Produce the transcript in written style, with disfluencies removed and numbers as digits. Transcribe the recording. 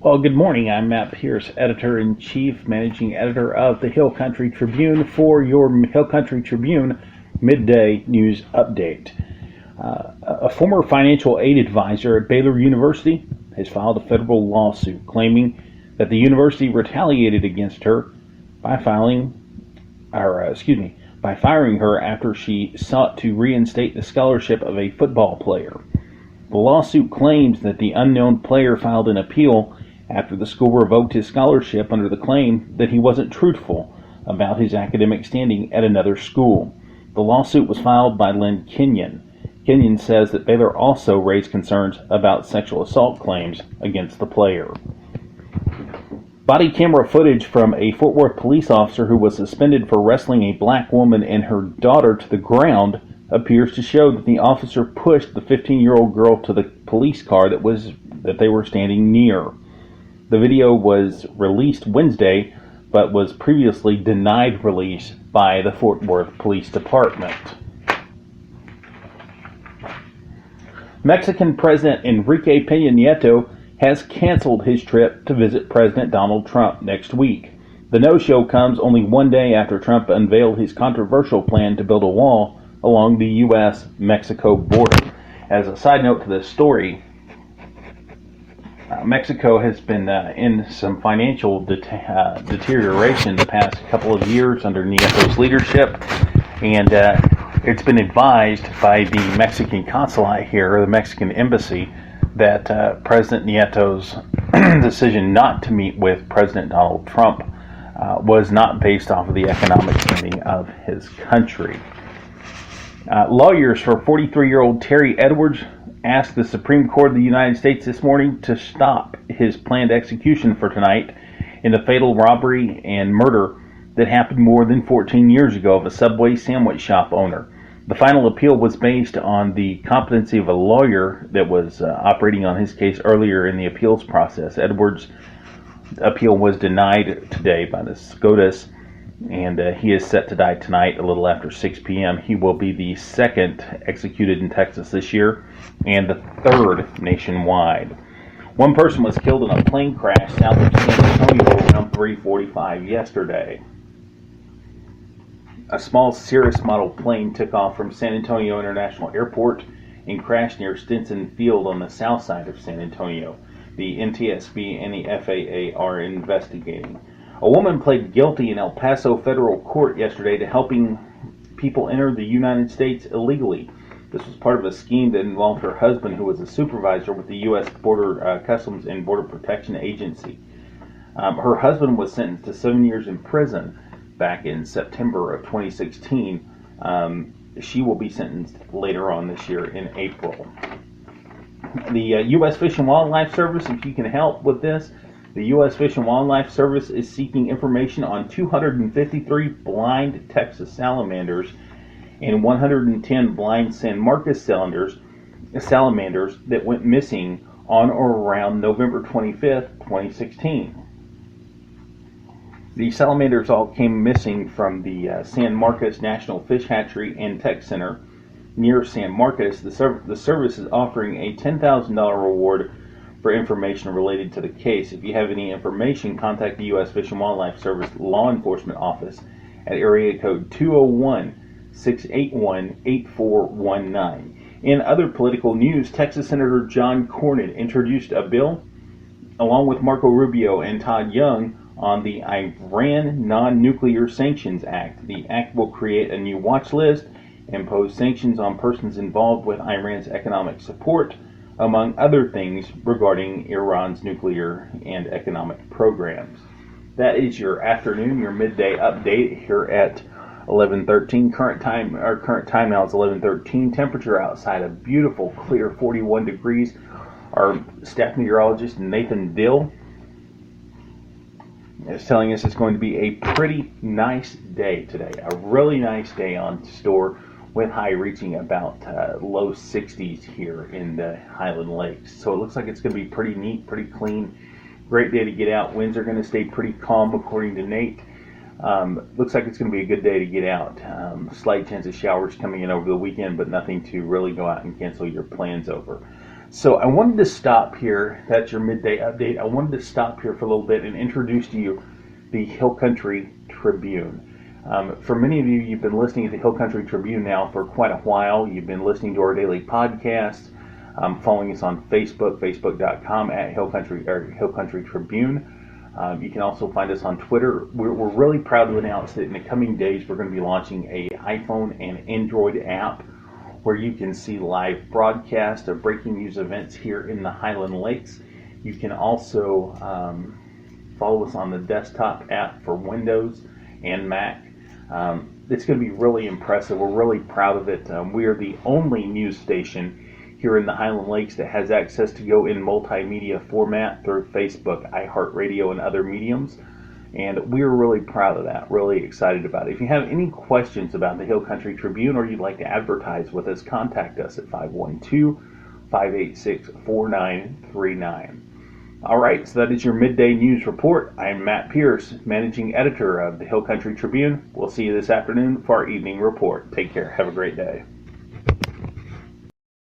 Well, good morning. I'm Matt Pierce, Editor-in-Chief, Managing Editor of the Hill Country Tribune for your Hill Country Tribune Midday News Update. A former financial aid advisor at Baylor University has filed a federal lawsuit claiming that the university retaliated against her by firing her after she sought to reinstate the scholarship of a football player. The lawsuit claims that the unknown player filed an appeal after the school revoked his scholarship under the claim that he wasn't truthful about his academic standing at another school. The lawsuit was filed by Lynn Kenyon. Kenyon says that Baylor also raised concerns about sexual assault claims against the player. Body camera footage from a Fort Worth police officer who was suspended for wrestling a black woman and her daughter to the ground appears to show that the officer pushed the 15-year-old girl to the police car that they were standing near. The video was released Wednesday, but was previously denied release by the Fort Worth Police Department. Mexican President Enrique Peña Nieto has canceled his trip to visit President Donald Trump next week. The no-show comes only one day after Trump unveiled his controversial plan to build a wall along the U.S.-Mexico border. As a side note to this story, Mexico has been in some financial deterioration the past couple of years under Nieto's leadership, and it's been advised by the Mexican consulate here, or the Mexican embassy, that President Nieto's decision not to meet with President Donald Trump was not based off of the economic standing of his country. Lawyers for 43-year-old Terry Edwards asked the Supreme Court of the United States this morning to stop his planned execution for tonight in the fatal robbery and murder that happened more than 14 years ago of a Subway sandwich shop owner. The final appeal was based on the competency of a lawyer that was operating on his case earlier in the appeals process. Edwards' appeal was denied today by the SCOTUS, and he is set to die tonight a little after 6 p.m. He will be the second executed in Texas this year and the third nationwide. One person was killed in a plane crash south of San Antonio around 3:45 yesterday. A small Cirrus model plane took off from San Antonio International Airport and crashed near Stinson Field on the south side of San Antonio. The NTSB and the FAA are investigating. A woman pled guilty in El Paso federal court yesterday to helping people enter the United States illegally. This was part of a scheme that involved her husband, who was a supervisor with the U.S. Border Customs and Border Protection Agency. Her husband was sentenced to 7 years in prison back in September of 2016. She will be sentenced later on this year in April. The U.S. Fish and Wildlife Service, if you can help with this, the U.S. Fish and Wildlife Service is seeking information on 253 blind Texas salamanders and 110 blind San Marcos salamanders that went missing on or around November 25th, 2016. The salamanders all came missing from the San Marcos National Fish Hatchery and Tech Center near San Marcos. The service is offering a $10,000 reward for information related to the case. If you have any information, contact the U.S. Fish and Wildlife Service Law Enforcement Office at area code 201-681-8419. In other political news, Texas Senator John Cornyn introduced a bill, along with Marco Rubio and Todd Young, on the Iran Non-Nuclear Sanctions Act. The act will create a new watch list, impose sanctions on persons involved with Iran's economic support, among other things regarding Iran's nuclear and economic programs. That is your afternoon, your midday update here at 11:13. Current time now is 11:13. Temperature outside a beautiful, clear 41 degrees. Our staff meteorologist Nathan Dill is telling us it's going to be a pretty nice day today. A really nice day on store, with high reaching about low 60s here in the Highland Lakes. So it looks like it's going to be pretty neat, pretty clean. Great day to get out. Winds are going to stay pretty calm, according to Nate. Looks like it's going to be a good day to get out. Slight chance of showers coming in over the weekend, but nothing to really go out and cancel your plans over. So I wanted to stop here. That's your midday update. I wanted to stop here for a little bit and introduce to you the Hill Country Tribune. For many of you, you've been listening to the Hill Country Tribune now for quite a while. You've been listening to our daily podcast, following us on Facebook, facebook.com at Hill Country Tribune. You can also find us on Twitter. We're really proud to announce that in the coming days, we're going to be launching a iPhone and Android app where you can see live broadcast of breaking news events here in the Highland Lakes. You can also follow us on the desktop app for Windows and Mac. It's going to be really impressive. We're really proud of it. We are the only news station here in the Highland Lakes that has access to go in multimedia format through Facebook, iHeartRadio, and other mediums. And we're really proud of that, really excited about it. If you have any questions about the Hill Country Tribune or you'd like to advertise with us, contact us at 512-586-4939. All right, so that is your midday news report. I'm Matt Pierce, managing editor of the Hill Country Tribune. We'll see you this afternoon for our evening report. Take care. Have a great day.